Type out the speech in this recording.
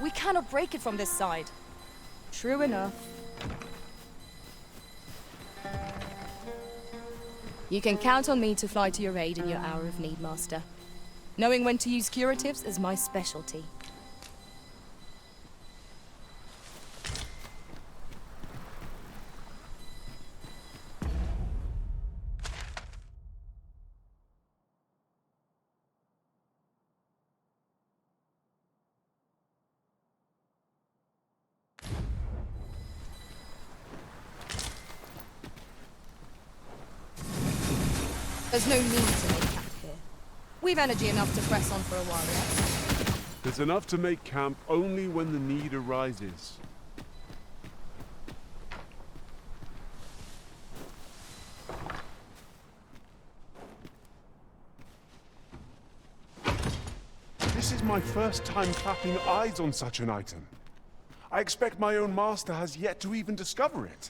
We cannot break it from this side. True enough. You can count on me to fly to your aid in your hour of need, Master. Knowing when to use curatives is my specialty. There's no need to make camp here. We've energy enough to press on for a while yet. There's enough to make camp only when the need arises. This is my first time clapping eyes on such an item. I expect my own master has yet to even discover it.